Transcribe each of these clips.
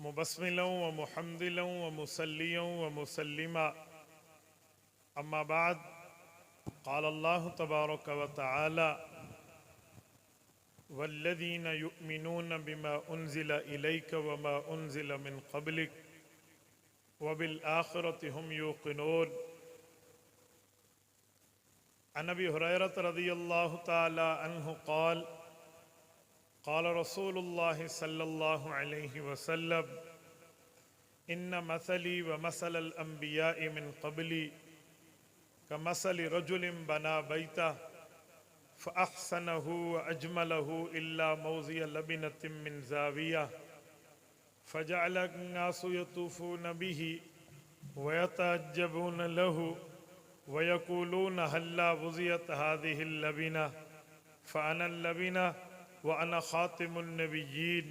मुबस्मिलन व मुहम्दिलन व मुसल्लियन व मुसल्लिमा अम्मा बाद क़ाल अल्लाहु तबारक व तआला वल्लज़ीन युमिनून बिमा उन्ज़िल इलैक व मा उन्ज़िल मिन क़ब्लिक व बिल आखिरति हुम यूक़िनून। अन अबी हुरैरह रज़ियल्लाहु तआला अन्हु क़ाल क़ाल रसूलुल्लाह सल्लल्लाहु अलैहि वसल्लम इन्न मसली व मसलल अंबियाइ मिन क़ब्ली कमसलि रजुलिन बना बैतह फ़अहसनहु व अजमलहु इल्ला मौज़िअ लबिनतिन मिन ज़ावियह फ़जअल अन्नासु यतूफ़ून बिही व यतअज्जबून लहु व यक़ूलून हल्ला वुज़िअत हाज़िहिल लबिनह फ़अना लबिनह व अना ख़ातिमुन नबिय्यीन।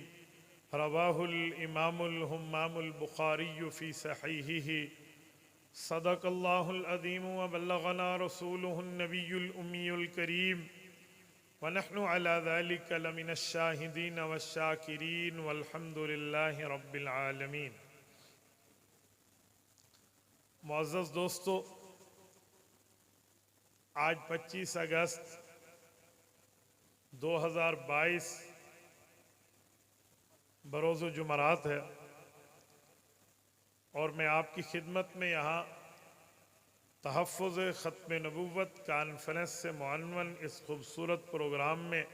रवाहुल इमामुल हुम्मामुल बुखारी फ़ी सहीहिही। सदक़ल्लाहुल अज़ीम व बल्लगना रसूलुहुन नबियुल उम्मियुल करीम व नहनु अला ज़ालिका लमिनश शाहिदीन वश्शाकिरीन वल्हम्दुलिल्लाहि रब्बिल आलमीन। मुअज़्ज़ज़ दोस्तों, आज 25 अगस्त 2022 बरोज़ जुमरात है और मैं आपकी खिदमत में यहाँ तहफ़्फ़ुज़ ख़त्म नबुव्वत कॉन्फ्रेंस से मुअन्वन इस खूबसूरत प्रोग्राम में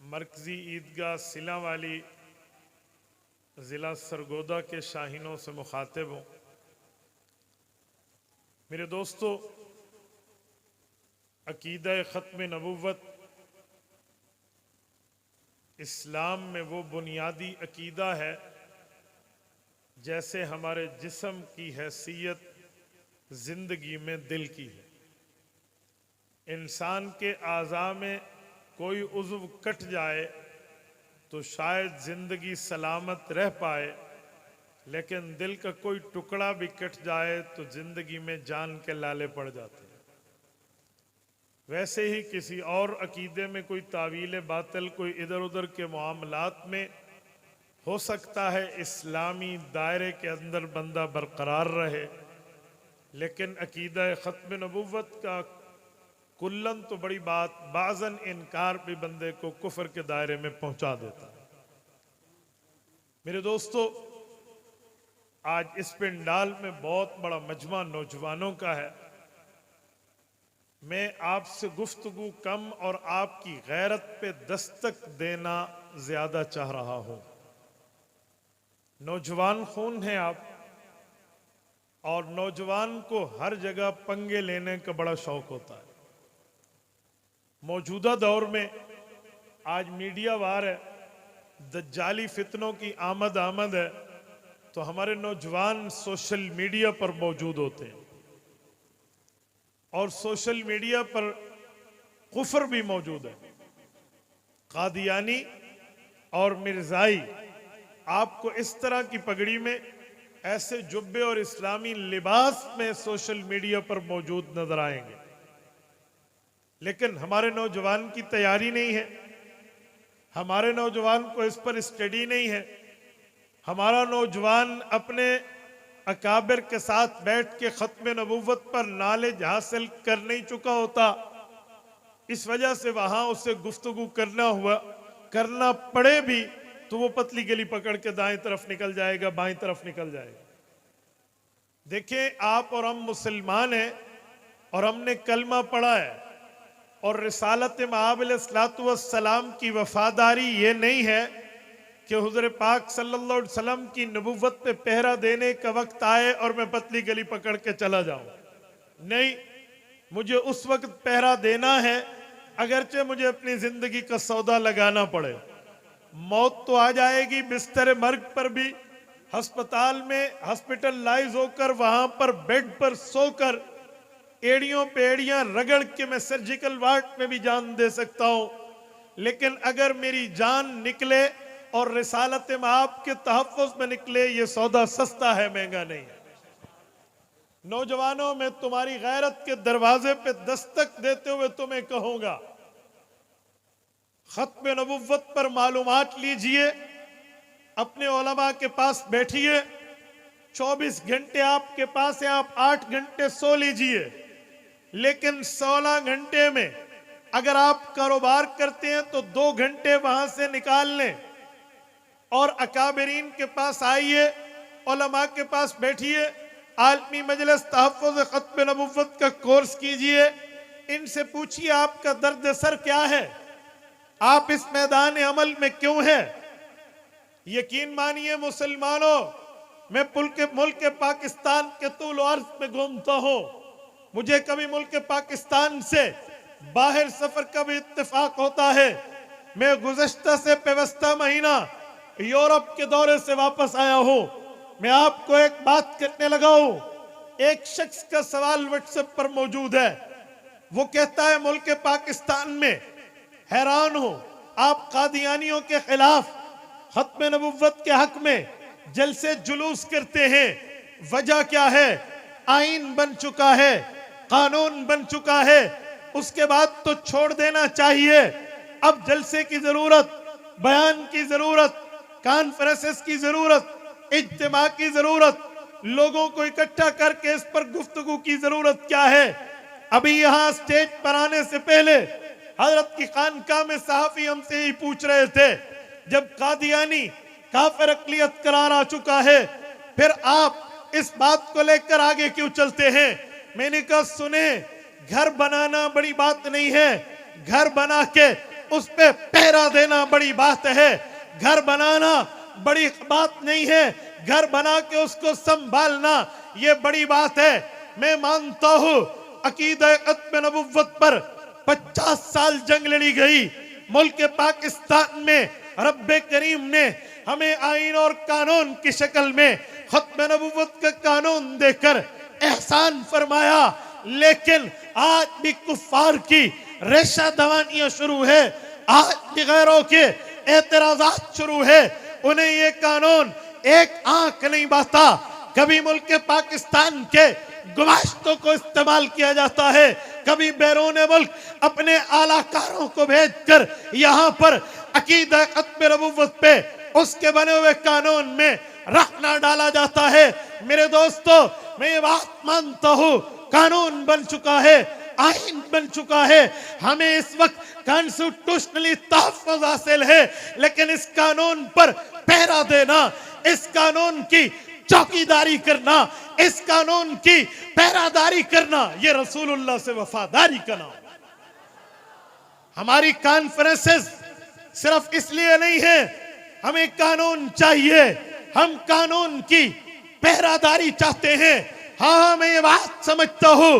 मरकज़ी ईदगाह सिला वाली ज़िला सरगोदा के शाहीनों से मुखातिब हूँ। मेरे दोस्तों, अक़ीदा ख़त्म नबुव्वत इस्लाम में वो बुनियादी अक़ीदा है जैसे हमारे जिस्म की हैसियत ज़िंदगी में दिल की है। इंसान के आज़ा में कोई उज़्व कट जाए तो शायद ज़िंदगी सलामत रह पाए, लेकिन दिल का कोई टुकड़ा भी कट जाए तो ज़िंदगी में जान के लाले पड़ जाते हैं। वैसे ही किसी और अकीदे में कोई तावील बातिल, कोई इधर उधर के मामलात में हो सकता है इस्लामी दायरे के अंदर बंदा बरकरार रहे, लेकिन अकीदा ख़त्म नबुव्वत का कुल्लन तो बड़ी बात, बाज़न इनकार भी बंदे को कुफ्र के दायरे में पहुंचा देता है। मेरे दोस्तों, आज इस पिंडाल में बहुत बड़ा मजमा नौजवानों का है। मैं आपसे गुफ्तगू कम और आपकी गैरत पे दस्तक देना ज्यादा चाह रहा हूं। नौजवान खून है आप, और नौजवान को हर जगह पंगे लेने का बड़ा शौक होता है। मौजूदा दौर में आज मीडिया वार है, दज्जाली फितनों की आमद है, तो हमारे नौजवान सोशल मीडिया पर मौजूद होते हैं और सोशल मीडिया पर कुफ्र भी मौजूद है। कादियानी और मिर्जाई आपको इस तरह की पगड़ी में, ऐसे जुब्बे और इस्लामी लिबास में सोशल मीडिया पर मौजूद नजर आएंगे, लेकिन हमारे नौजवान की तैयारी नहीं है, हमारे नौजवान को इस पर स्टडी नहीं है। हमारा नौजवान अपने अकाबिर के साथ बैठ के ख़त्म नबुव्वत पर नॉलेज हासिल कर नहीं चुका होता। इस वजह से वहां उसे गुफ्तगू करना पड़े भी तो वो पतली गली पकड़ के दाएं तरफ निकल जाएगा, बाएं तरफ निकल जाएगा। देखें, आप और हम मुसलमान हैं और हमने कलमा पढ़ा है, और रिसालत मआब अलैहिस्सलातु वस्सलाम की वफादारी ये नहीं है कि हुज़ूर पाक सल्लल्लाहु अलैहि वसल्लम की नबुव्वत पे पहरा देने का वक्त आए और मैं पतली गली पकड़ के चला जाऊं। नहीं, मुझे उस वक्त पहरा देना है अगरचे मुझे अपनी जिंदगी का सौदा लगाना पड़े। मौत तो आ जाएगी बिस्तर मर्ग पर भी, अस्पताल में हॉस्पिटलाइज होकर वहां पर बेड पर सोकर एड़ियों पे एड़ियां रगड़ के मैं सर्जिकल वार्ड में भी जान दे सकता हूं, लेकिन अगर मेरी जान निकले और रिसालत में आपके तहफ़्फ़ुज़ में निकले, ये सौदा सस्ता है, महंगा नहीं है। नौजवानों, मैं तुम्हारी गैरत के दरवाजे पे दस्तक देते हुए तुम्हें कहूंगा, ख़त्म नबुव्वत पर मालूमात लीजिए, अपने उलमा के पास बैठिए, 24 घंटे आपके पास है, आप 8 घंटे सो लीजिए, लेकिन 16 घंटे में अगर आप कारोबार करते हैं तो 2 घंटे वहां से निकाल लें और अकाबरीन के पास आइए, उलमा के पास बैठिए, आलमी मजलिस तहफ़्फ़ुज़ ख़त्म नबुव्वत का कोर्स कीजिए, इनसे पूछिए आपका दर्द सर क्या है, आप इस मैदान अमल में क्यों हैं। यकीन मानिए मुसलमानों, मैं मुल्क पाकिस्तान के तूल अर्ज़ में घूमता हूं, मुझे कभी मुल्क पाकिस्तान से बाहर सफर का भी इत्तेफाक होता है। मैं गुज़श्ता से पेवस्ता महीना यूरोप के दौरे से वापस आया हूं। मैं आपको एक बात करने लगा हूं, एक शख्स का सवाल व्हाट्सएप पर मौजूद है, वो कहता है मुल्क पाकिस्तान में हैरान हूं, आप कादियानियों के खिलाफ खत्म नबुव्वत के हक में जलसे जुलूस करते हैं, वजह क्या है। आईन बन चुका है, कानून बन चुका है, उसके बाद तो छोड़ देना चाहिए। अब जलसे की जरूरत, बयान की जरूरत, कॉन्फ्रेंसेस की जरूरत, इज्तिमा की जरूरत, लोगों को इकट्ठा करके इस पर गुफ्तगू की जरूरत क्या है। अभी यहां स्टेज पर आने से पहले हजरत की खानकाह में सहाफी हमसे ही पूछ रहे थे, जब कादियानी काफिर अक़लियत करार आ चुका है, फिर आप इस बात को लेकर आगे क्यों चलते हैं। मैंने कहा सुने, घर बनाना बड़ी बात नहीं है, घर बना के उस पे पहरा देना बड़ी बात है। घर बनाना बड़ी बात नहीं है, घर बना के उसको संभालना ये बड़ी बात है। मैं मानता हूं अकीदा ख़त्म नबुव्वत पर 50 साल जंग लड़ी गई। मुल्क पाकिस्तान में रब्बे करीम ने हमें आईन और कानून की शक्ल में ख़त्म नबुव्वत का कानून देकर एहसान फरमाया, लेकिन आज भी कुफ्फार की रेशा दवानियां शुरू है, आज भी गैरों के एतराज़ात शुरू है। उन्हें ये कानून एक आंख नहीं बाता। कभी मुल्क पाकिस्तान के गुमाश्तों को इस्तेमाल किया जाता है, कभी बैरून मुल्क अपने आलाकारों को भेजकर यहाँ पर अकीदा ख़त्म नबुव्वत पे उसके बने हुए कानून में रखना डाला जाता है। मेरे दोस्तों, मैं ये बात मानता हूँ, कानून बन चुका है, आईन बन चुका है, हमें इस वक्त कॉन्स्टिट्यूशनली तहफ़्फ़ुज़ हासिल है, लेकिन इस कानून पर पहरा देना, इस कानून की चौकीदारी करना, इस कानून की पहरादारी करना, ये रसूलुल्लाह से वफादारी का नाम। हमारी कॉन्फ्रेंसेस सिर्फ इसलिए नहीं है, हमें कानून चाहिए, हम कानून की पहरादारी चाहते हैं। हाँ, मैं ये बात समझता हूँ,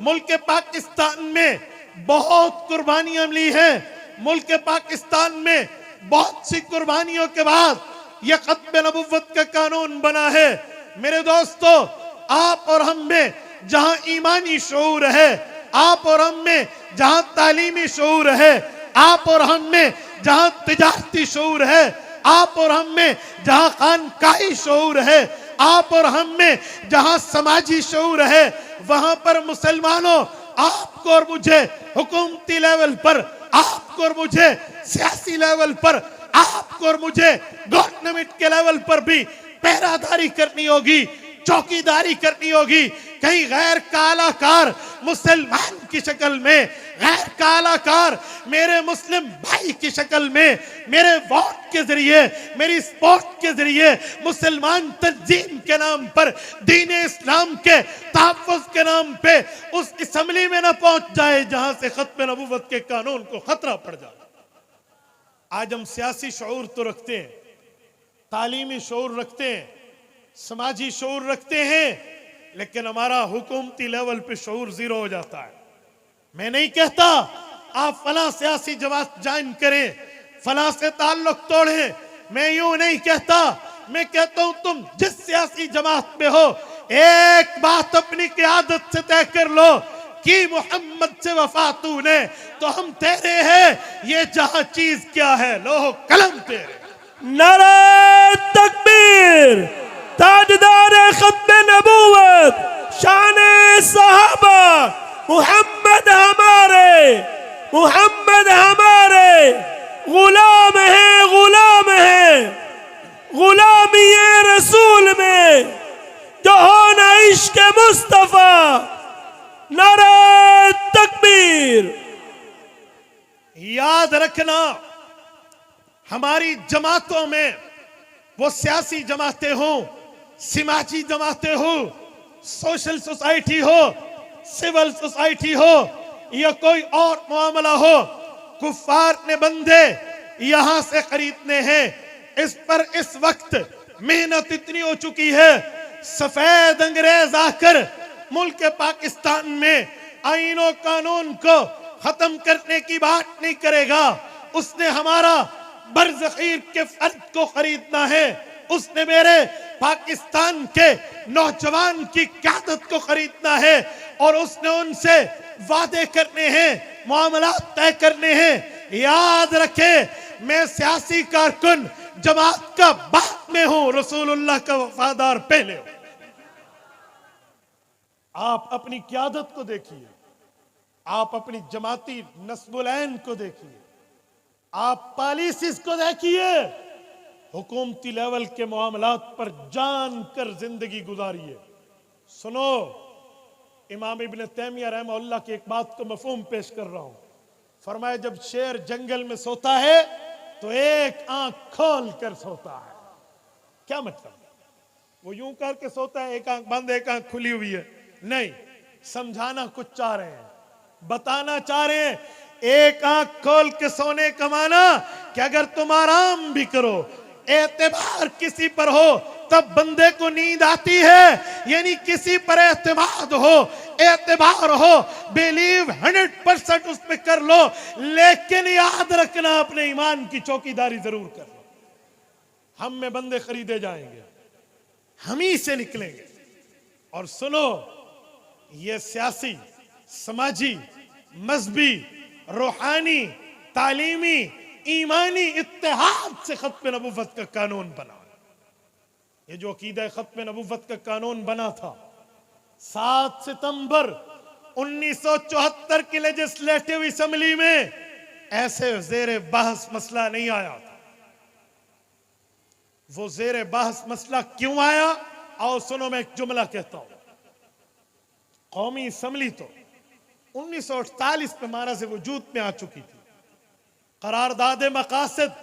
मुल्क पाकिस्तान में बहुत कुर्बानियां मिली हैं, मुल्क पाकिस्तान में बहुत सी कुर्बानियों के बाद यह ख़त्म नबुव्वत का कानून बना है। मेरे दोस्तों, आप और हम में जहां ईमानी शऊर है, आप और हम में जहां तालीमी शऊर है, आप और हम में जहां तिजारती शऊर है, आप और हम में जहां खानकाही शऊर है, आप और हम में जहां समाजी शऊर है, वहां पर मुसलमानों, आपको और मुझे हुकूमती लेवल पर, आपको और मुझे सियासी लेवल पर, आपको और मुझे गवर्नमेंट के लेवल पर भी पहरादारी करनी होगी, चौकीदारी करनी होगी। कहीं गैर कालाकार मुसलमान की शक्ल में, गैर कालाकार मेरे मुस्लिम भाई की शक्ल में, मेरे वोट के जरिए, मेरी सपोर्ट के जरिए मुसलमान तंजीम के नाम पर, दीन इस्लाम के तहफ़्फ़ुज़ के नाम पे उस असम्बली में न पहुंच जाए जहां से ख़त्म नबुव्वत के कानून को खतरा पड़ जाए। आज हम सियासी शऊर तो रखते हैं, तालीमी शऊर रखते हैं, समाजी शऊर रखते हैं, लेकिन हमारा हुकूमती लेवल पे शऊर जीरो हो जाता है। मैं नहीं कहता आप फला सियासी जमात ज्वाइन करें, फला से ताल्लुक तोड़ें, मैं यूं नहीं कहता। मैं कहता हूं तुम जिस सियासी जमात में हो, एक बात अपनी क़यादत से तय कर लो कि मोहम्मद से वफा तूने तो हम तेरे हैं, ये जहां चीज क्या है, लोह कलम तेरे। नारे तकबीर, ताजदार ख़त्म नबुव्वत, शान-ए सहाबा, मुहम्मद हमारे, मुहम्मद हमारे गुलाम है, गुलाम है, गुलामी रसूल में जो होना इश्क मुस्तफा। नारे तकबीर। याद रखना, हमारी जमातों में वो सियासी जमातें हो, समाजी जमातें हो, सोशल सोसाइटी हो, सिविल सोसाइटी हो या कोई और मामला हो, कुफ्फार ने बंदे यहां से खरीदने हैं। इस पर इस वक्त मेहनत इतनी हो चुकी है, सफेद अंग्रेज आकर मुल्क पाकिस्तान में आईनो कानून को खत्म करने की बात नहीं करेगा। उसने हमारा बरज़ख़ीर के फर्ज को खरीदना है, उसने मेरे पाकिस्तान के नौजवान की क़यादत को खरीदना है और उसने उनसे वादे करने हैं, मामलात तय करने हैं। याद रखे, मैं सियासी कारकुन जमात का बाद में हूं, रसूलुल्लाह का वफादार पहले हूं। आप अपनी क़यादत को देखिए, आप अपनी जमाती नस्बुलैन को देखिए, आप पॉलिसीज को देखिए, हुकूमती लेवल के मामलात पर जान कर जिंदगी गुजारिए। सुनो, इमाम इब्न तैमिया रहमहुल्लाह की एक बात को मफहूम पेश कर रहा हूं। फरमाया, जब शेर जंगल में सोता है तो एक आंख खोल कर सोता है। क्या मतलब? वो यूं करके सोता है, एक आंख बंद एक आंख खुली हुई है? नहीं, समझाना कुछ चाह रहे हैं, बताना चाह रहे हैं। एक आंख खोल के सोने का माना कि अगर तुम आराम भी करो, एतबार किसी पर हो, तब बंदे को नींद आती है। यानी किसी पर एतमाद हो, एतबार हो, बिलीव 100% उस पर कर लो, लेकिन याद रखना अपने ईमान की चौकीदारी जरूर कर लो। हम में बंदे खरीदे जाएंगे, हम ही से निकलेंगे। और सुनो, ये सियासी, समाजी, मजहबी, रूहानी, तालीमी, ईमानी इत्तेहाद से खत्म नबुव्वत का कानून बना। ये जो अकीदा खत्म नबुव्वत का कानून बना था 7 सितंबर 1974 की लेजिस्लेटिव असेंबली में, ऐसे जेर बहस मसला नहीं आया था। वो जेर बहस मसला क्यों आया? आओ सुनो, मैं एक जुमला कहता हूं। कौमी असेंबली तो 1948 में मारा से वजूद में आ चुकी थी। करारदाद मकासद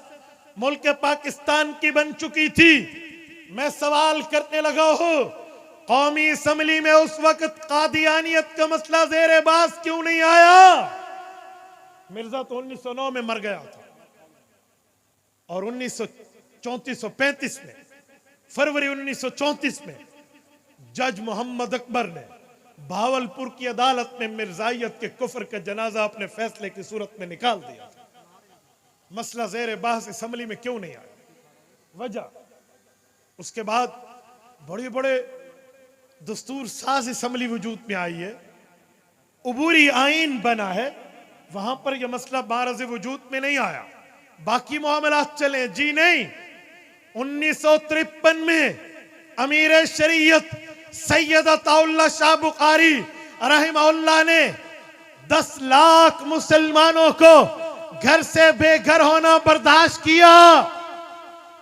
मुल्क पाकिस्तान की बन चुकी थी। मैं सवाल करने लगा हूं, कौमी असेंबली में उस वक्त कादियानियत का मसला ज़ेर बास क्यों नहीं आया? मिर्जा तो 1909 में मर गया था और 1934-35 में, फरवरी 1934 में जज मोहम्मद अकबर ने भावलपुर की अदालत में मिर्जाइयत के कुफ्र का जनाजा अपने फैसले की सूरत में निकाल दिया था। मसला ज़ेर बहस असेंबली में क्यों नहीं आया? वजह, उसके बाद बड़े बड़े दस्तूर साज असेंबली वजूद में आई है, उबूरी आइन बना है, वहां पर यह मसला बारज़ वजूद में नहीं आया। बाकी मामलात चले जी नहीं। 1953 में अमीर शरीयत सैयद अताउल्लाह शाह बुखारी रहमहुल्लाह ने 10 लाख मुसलमानों को घर से बेघर होना बर्दाश्त किया।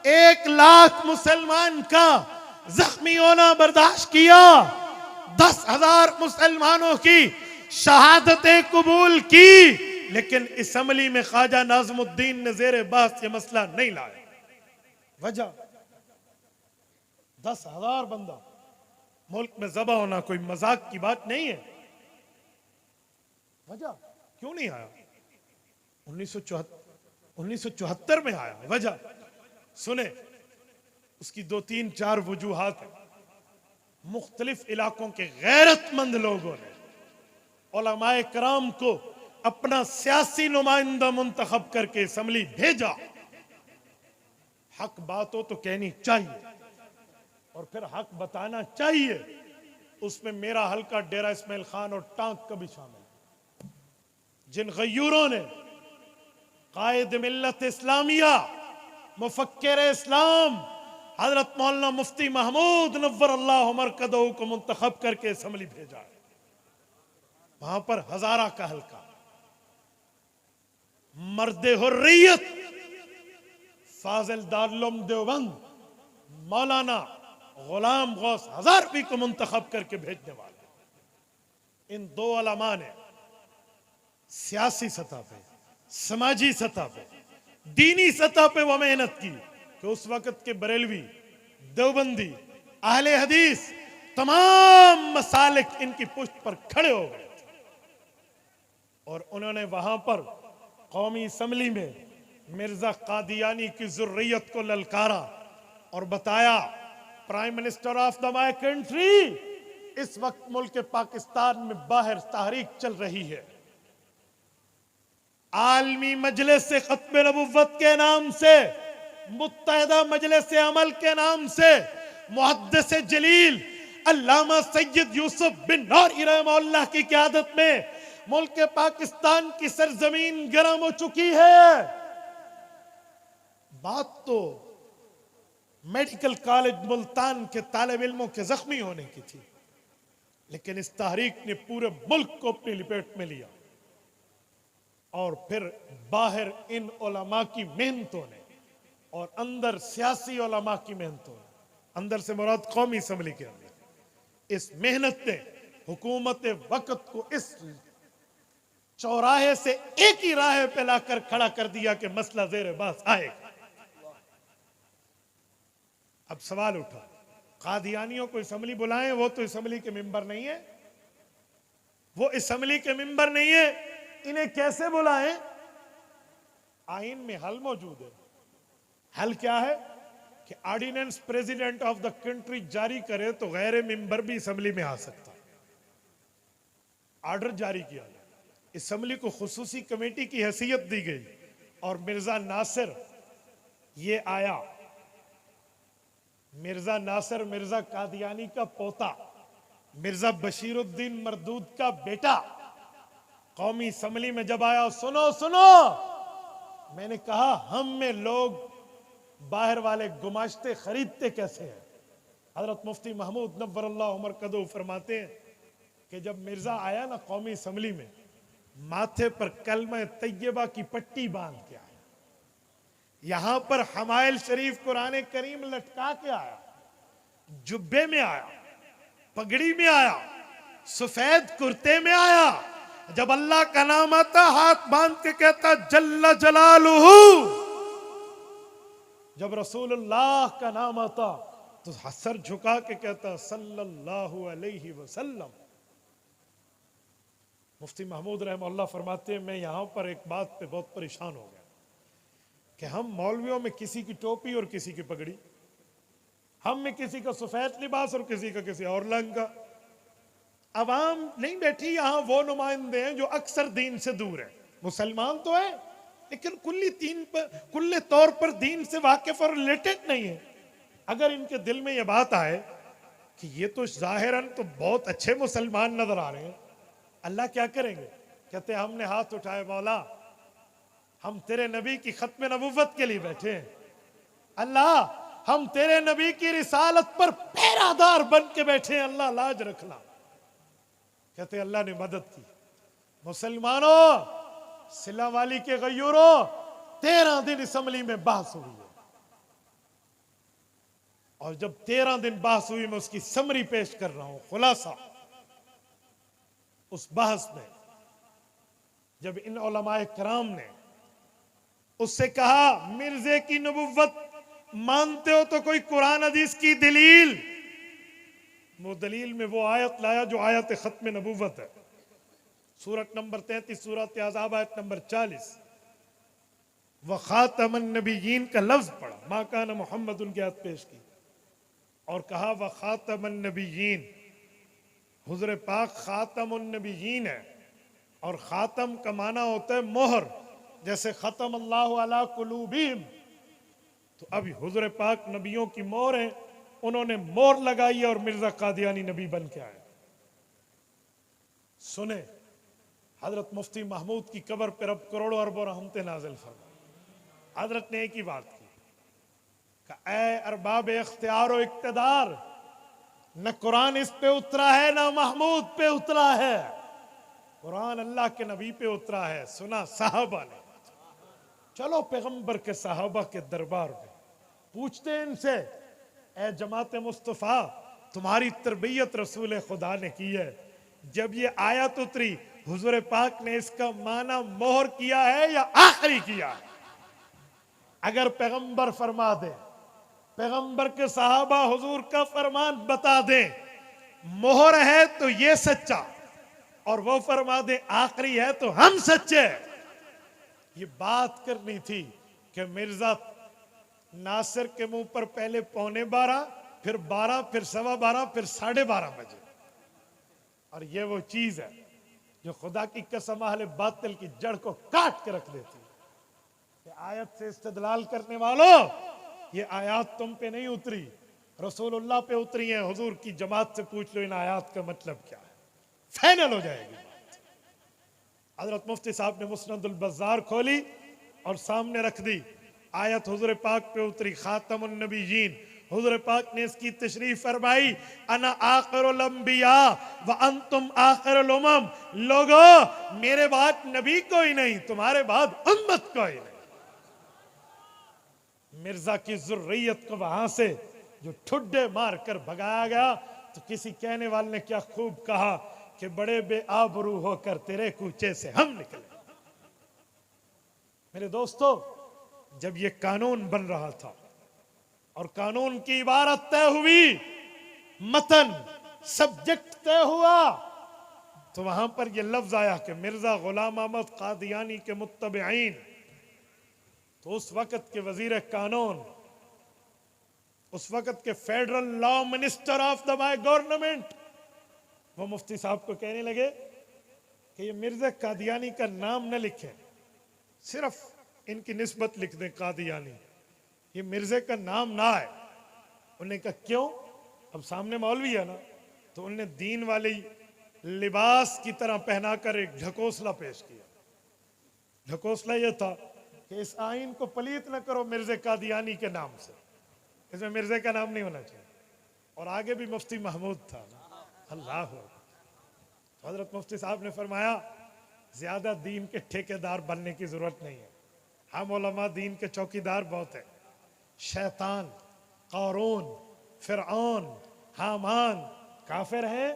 1 लाख मुसलमान का जख्मी होना बर्दाश्त किया। 10,000 मुसलमानों की शहादतें कबूल की, लेकिन असेंबली में ख्वाजा नाज़मुद्दीन ने ज़ेर बहस ये मसला नहीं लाया। वजह, 10,000 बंदा मुल्क में ज़बा होना कोई मजाक की बात नहीं है। वजह क्यों नहीं आया? 1974 में आया। वजह सुने, उसकी 2-3-4 वजूहात है। मुख्तलिफ इलाकों के गैरतमंद लोगों ने उलमाए कराम को अपना सियासी नुमाइंदा मुंतखब करके असेंबली भेजा। हक बात हो तो कहनी चाहिए और फिर हक बताना चाहिए। उसमें मेरा हल्का डेरा इस्माइल खान और टांक का भी शामिल है। जिन गयूरों ने कायद मिल्लत इस्लामिया, मुफक्किर इस्लाम हजरत मौलाना मुफ्ती महमूद नव्वर अल्लाह मरकदहू को मुंतखब करके असेंबली भेजा है, वहां पर हजारा का हल्का मर्द हुर्रियत फाजिल दारुल उलूम देवबंद मौलाना गुलाम गौस हजारवी को मुंतखब करके भेजने वाले। इन दो उलमा ने सियासी सतह पे, समाजी सतह पे, दीनी सतह पे वो मेहनत की कि उस वक्त के बरेलवी, देवबंदी, अहले हदीस तमाम मसालिक इनकी पुष्ट पर खड़े हो गए और उन्होंने वहां पर कौमी असम्बली में मिर्जा कादियानी की जुर्रियत को ललकारा और बताया, prime minister of the my country, इस वक्त मुल्क पाकिस्तान में बाहर तहरीक चल रही है, आलमी मजलिस से खत्म नबुव्वत के नाम से, मुत्तहिदा मजलिस अमल के नाम से, मुहद्दिस जलील अल्लामा सैयद यूसुफ बिन नूरी रहमतुल्लाह की क़यादत में मुल्क पाकिस्तान की सरजमीन गर्म हो चुकी है। बात तो मेडिकल कॉलेज मुल्तान के तालिब इल्मों के जख्मी होने की थी, लेकिन इस तहरीक ने पूरे मुल्क को अपनी लिपेट में लिया और फिर बाहर इन उलमा की मेहनतों ने और अंदर सियासी उलमा की मेहनतों ने, अंदर से मुराद कौमी असम्बली के अंदर, इस मेहनत ने हुकूमत वक्त को इस चौराहे से एक ही राह पे लाकर खड़ा कर दिया कि मसला ज़ेर बहस आएगा। अब सवाल उठा, कादियानियों को असम्बली बुलाएं, वो तो असम्बली के मेंबर नहीं है, वो असम्बली के मेंबर नहीं है, इन्हें कैसे बुलाएं? आइन में हल मौजूद है। हल क्या है कि ordinance president of the country जारी करे तो गैर मेंबर भी असम्बली में आ सकता है। ऑर्डर जारी किया, असम्बली को खुसूसी कमेटी की हैसियत दी गई और मिर्जा नासिर ये आया, मिर्जा नासिर मिर्जा कादियानी का पोता, मिर्जा बशीरुद्दीन मरदूद का बेटा, कौमी असम्बली में जब आया, सुनो सुनो, मैंने कहा हम में लोग बाहर वाले गुमाश्ते खरीदते कैसे हैं? हजरत मुफ्ती महमूद नव्वरल्लाहु मरकदहू फरमाते हैं कि जब मिर्जा आया ना कौमी असम्बली में, माथे पर कलमा तैयबा की पट्टी बांध के आया, यहां पर हमायल शरीफ कुरान करीम लटका के आया, जुब्बे में आया, पगड़ी में आया, सफेद कुर्ते में आया। जब अल्लाह का नाम आता हाथ बांध के कहता जल्ला जलालुहू, जब रसूलुल्लाह का नाम आता तो सर झुका के कहता सल्लल्लाहु अलैहि वसल्लम। मुफ्ती महमूद रहमतुल्लाह फरमाते हैं, मैं यहां पर एक बात पे बहुत परेशान हो गया कि हम मौलवियों में किसी की टोपी और किसी की पगड़ी, हम में किसी का सफेद लिबास और किसी का किसी और रंग का। अवाम नहीं बैठी यहां, वो नुमाइंदे हैं जो अक्सर दीन से दूर है, मुसलमान तो है लेकिन कुल्ले तौर पर दीन से वाकिफ और रिलेटेड नहीं है। अगर इनके दिल में यह बात आए कि ये तो जाहिरन तो बहुत अच्छे मुसलमान नजर आ रहे हैं, अल्लाह क्या करेंगे? कहते हमने हाथ उठाए, मौला हम तेरे नबी की खत्म नबुव्वत के लिए बैठे हैं, अल्लाह हम तेरे नबी की रिसालत पर पहरादार बन के बैठे हैं, अल्लाह लाज रखना। कहते अल्लाह ने मदद की। मुसलमानों, सिला वाली के गयूरों, 13 दिन असम्बली में बहस हुई है और जब 13 दिन बहस हुई, मैं उसकी समरी पेश कर रहा हूं, खुलासा। उस बहस में जब इन उलमाए कराम ने उससे कहा मिर्जे की नबुव्वत मानते हो तो कोई कुरान हदीस की दलील, वो दलील में वो आयत लाया जो आयत खत्म नबुव्वत है, सूरत नंबर 33 सूरत अहज़ाब आयत नंबर 40, व खातमन नबीयीन का लफ्ज पढ़ा, मा कान मोहम्मद उनकी आयत पेश की और कहा व खातमन नबीयीन, हुज़ुर पाक खातमुन नबीयीन है और खातम का माना होता है मोहर, जैसे खतम अल्लाहु अला कुलूबिहिम, तो अभी हुज़ुर पाक नबियों की मोहर है, उन्होंने मोहर लगाई और मिर्जा कादियानी नबी बन के आए। सुने, हजरत मुफ्ती महमूद की कब्र पर अब करोड़ों अरबों रहमतें नाज़िल फरमा। हजरत ने एक ही बात की, ऐ अरबाब इख्तियार और इक्तदार, न कुरान इस पे उतरा है न महमूद पे उतरा है, कुरान अल्लाह के नबी पे उतरा है। सुना साहबा ने, चलो पैगंबर के साहबा के दरबार में पूछते हैं इनसे, ए जमात मुस्तफ़ा, तुम्हारी तरबियत रसूल खुदा ने की है। जब ये आयत उतरी, हुजूर पाक ने इसका माना मोहर किया है या आखिरी किया है? अगर पैगंबर फरमा दे, पैगंबर के सहाबा हुजूर का फरमान बता दें मोहर है तो ये सच्चा, और वो फरमा दे आखिरी है तो हम सच्चे। ये बात करनी थी कि मिर्जा नासिर के मुंह पर पहले 11:15, फिर 12, फिर 12:15, फिर 12:30 बजे। और ये वो चीज है जो खुदा की कसम अहले बातिल की जड़ को काट के रख देती है। कि आयत से इस्तेदलाल करने वालों, ये आयत तुम पे नहीं उतरी, रसूलुल्लाह पे उतरी है। हुजूर की जमात से पूछ लो इन आयत का मतलब क्या है, फाइनल हो जाएगी बात। हजरत मुफ्ती साहब ने मुस्नदुल बज़ार खोली और सामने रख दी। आयत हुजूर पाक पे उतरी, खातमुन नबीयीन। हुजूर पाक ने इसकी तशरीफ फरमाई, अना आखिरुल अंबिया व अंतुम आखिरुल उमम। लोगो, मेरे बाद नबी कोई नहीं, तुम्हारे बाद उम्मत कोई नहीं। मिर्जा की जुर्रियत को वहां से जो ठुड्डे मार कर भगाया गया, तो किसी कहने वाले ने क्या खूब कहा कि बड़े बेआबरू होकर तेरे कूचे से हम निकले। मेरे दोस्तों, जब ये कानून बन रहा था और कानून की इबारत तय हुई, मतन सब्जेक्ट तय हुआ, तो वहां पर यह लफ्ज आया कि मिर्जा गुलाम अहमद कादियानी के मुत्तबईन। तो उस वक्त के वजीर कानून, उस वक्त के federal law minister of the my government, वो मुफ्ती साहब को कहने लगे कि ये मिर्जा कादियानी का नाम न लिखें, सिर्फ इनकी निस्बत लिख दें कादियानी, ये मिर्जे का नाम ना है। उन्होंने कहा क्यों? अब सामने मौलवी है ना, तो उन्होंने दीन वाली लिबास की तरह पहनाकर एक ढकोसला पेश किया। ढकोसला यह था कि इस आइन को पलीत न करो मिर्जे कादियानी के नाम से, इसमें मिर्जे का नाम नहीं होना चाहिए। और आगे भी मुफ्ती महमूद था, अल्लाह। तो हजरत मुफ्ती साहब ने फरमाया, ज्यादा दीन के ठेकेदार बनने की जरूरत नहीं है, हम उलमा दीन के चौकीदार बहुत है। शैतान, क़ारून, फिरऔन, हामान काफिर है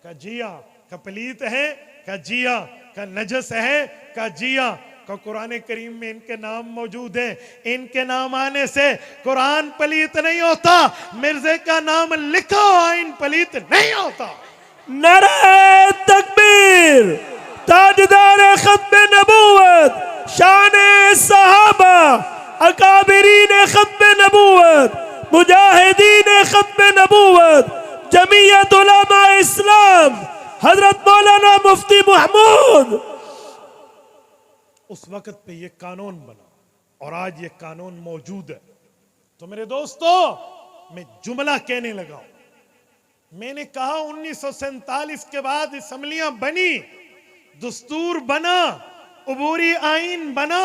का जिया, का पलीत है का जिया, का नजस है का जिया, का कुरान करीम में इनके नाम मौजूद हैं। इनके नाम आने से कुरान पलीत नहीं होता, मिर्जे का नाम लिखो आइन पलीत नहीं होता। नारे तकबीर, ताजदार खत्म नबूवत, शान सहाबा, अकाबिरीन खत्म नबूवत, मुजाहिदीन खत्म नबूवत, जमीयत उलमा इस्लाम, हजरत मौलाना मुफ्ती महमूद। उस वक्त पे ये कानून बना और आज ये कानून मौजूद है। तो मेरे दोस्तों, मैं जुमला कहने लगा हूं। मैंने कहा 1947 के बाद असम्बलियां बनी, दस्तूर बना, उबूरी आइन बना,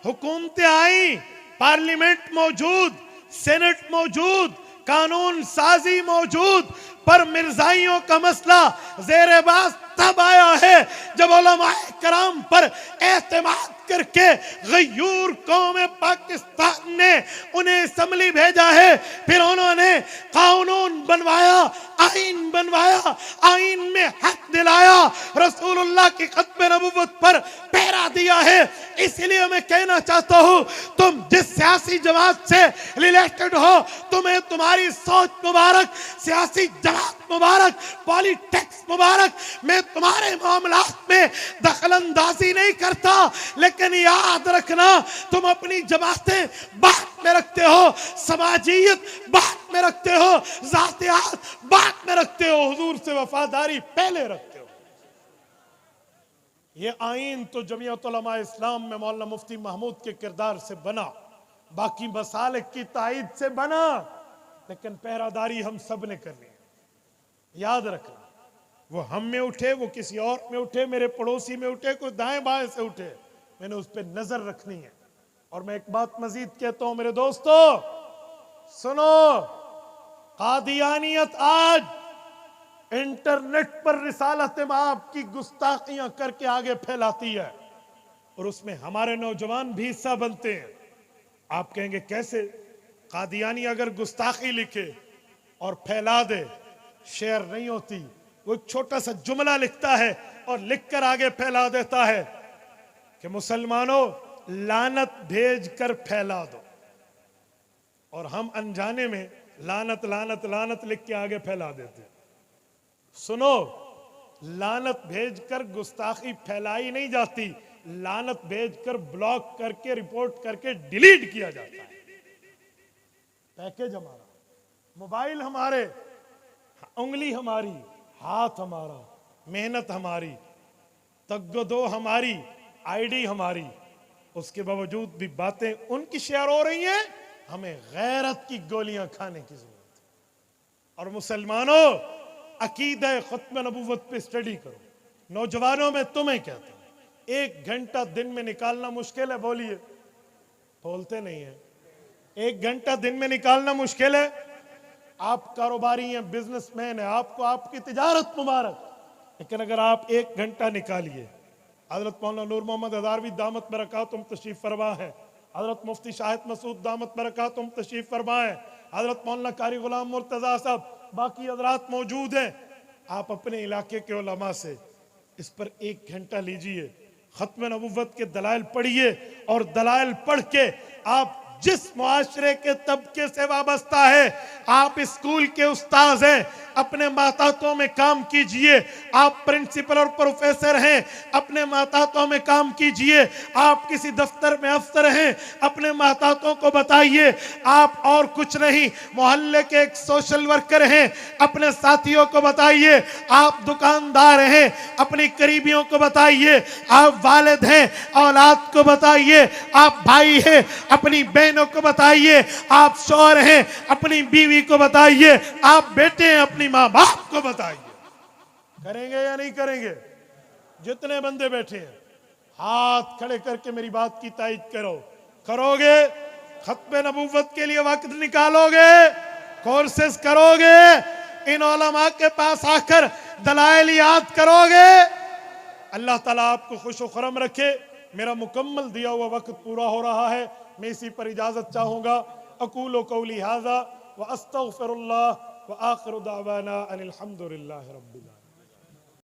हुकूमतें आई, पार्लियामेंट मौजूद, सेनेट मौजूद, कानून साजी मौजूद, पर मिर्जाइयों का मसला ज़ेर-ए-बास तब आया है जब उलमाए कराम पर एतमाद करके गयूर कौम पाकिस्तान ने उन्हें असम्बली भेजा है। फिर उन्होंने कानून बनवाया, आइन बनवाया, आइन में हक दिलाया, रसूलुल्लाह की खत्म नबुव्वत पर पहरा दिया है। इसलिए मैं कहना चाहता हूं, तुम जिस सियासी जमात से रिलेटेड हो, तुम्हें तुम्हारी सोच मुबारक, सियासी जमात मुबारक, पॉलिटिक्स मुबारक। मैं तुम्हारे मामलात में दखलंदाजी नहीं करता, लेकिन याद रखना, तुम अपनी जमातें बात में रखते हो, समाजियत बात में रखते हो, जातियात बात में रखते हो, हुजूर से वफादारी पहले रखते हो। ये आइन तो जमीयत उलमा इस्लाम में मौलाना मुफ्ती महमूद के किरदार से बना, बाकी मसालिक की ताईद से बना, लेकिन पहरादारी हम सब ने करनी है। याद रखना, वो हम में उठे, वो किसी और में उठे, मेरे पड़ोसी में उठे, कोई दाएं बाएं से उठे, मैंने उस पर नजर रखनी है। और मैं एक बात मजीद कहता हूं मेरे दोस्तों, सुनो, कादियानियत आज इंटरनेट पर रिसालत माब की गुस्ताखियां करके आगे फैलाती है, और उसमें हमारे नौजवान भी हिस्सा बनते हैं। आप कहेंगे कैसे? कादियानी अगर गुस्ताखी लिखे और फैला दे, शेयर नहीं होती। वो एक छोटा सा जुमला लिखता है और लिखकर आगे फैला देता है कि मुसलमानों लानत भेज कर फैला दो, और हम अनजाने में लानत लानत लानत लिख के आगे फैला देते। सुनो, लानत भेजकर गुस्ताखी फैलाई नहीं जाती, लानत भेजकर ब्लॉक करके रिपोर्ट करके डिलीट किया जाता है। पैकेज हमारा, मोबाइल हमारे, उंगली हमारी, हाथ हमारा, मेहनत हमारी, तगदो हमारी, आईडी हमारी, उसके बावजूद भी बातें उनकी शेयर हो रही हैं। हमें गैरत की गोलियां खाने की जरूरत है। और मुसलमानों, अकीदा खत्म नबूवत पे स्टडी करो। नौजवानों में तुम्हें कहता हूं, 1 घंटा दिन में निकालना मुश्किल है, बोलिए, बोलते नहीं है। 1 घंटा दिन में निकालना मुश्किल है। आप कारोबारी हैं, बिजनेसमैन है, आपको आपकी तिजारत मुबारक, लेकिन अगर आप 1 घंटा निकालिए, हजरत मौलाना नूर मोहम्मद हज़ारवी दामत बरकातुहुम तशरीफ फरमा है, हजरत मुफ्ती शाहिद मसूद दामत बरकातुहुम तशरीफ फरमा है, हजरत मौलाना कारी गुलाम मुर्तजा साहब, बाकी हजरात मौजूद हैं। आप अपने इलाके के उलमा से इस पर 1 घंटा लीजिए, खत्म नबुव्वत के दलाइल पढ़िए, और दलाइल पढ़ के आप जिस मुआशरे के तबके से वाबस्ता है, आप स्कूल के उस्ताद हैं, अपने मातातों में काम कीजिए। आप प्रिंसिपल और प्रोफेसर हैं, अपने मातातों में काम कीजिए। आप किसी दफ्तर में अफसर हैं, अपने मातातों को बताइए। आप और कुछ नहीं, मोहल्ले के एक सोशल वर्कर हैं, अपने साथियों को बताइए। आप दुकानदार हैं, अपनी करीबियों को बताइए। आप वालिद हैं, औलाद को बताइए। आप भाई हैं, अपनी बहनों को बताइए। आप शौहर हैं, अपनी बीवी को बताइए। आप बेटे हैं, अपनी माँ बाप को बताइए। करेंगे या नहीं करेंगे? जितने बंदे बैठे हैं हाथ खड़े करके मेरी बात की तायीद करो। करोगे? खत्मे नबूवत के लिए वक्त निकालोगे? कोर्सेस करोगे? इन उलमा के पास आकर दलाइल याद करोगे? अल्लाह ताला आपको खुश खुरम रखे। मेरा मुकम्मल दिया हुआ वक्त पूरा हो रहा है, मैं इसी पर इजाजत चाहूंगा। अकूलु कौली हाज़ा व अस्तगफिरुल्लाह व आखिरु दावाना अनिल हम्दुलिल्लाहि रब्बिल आलमीन।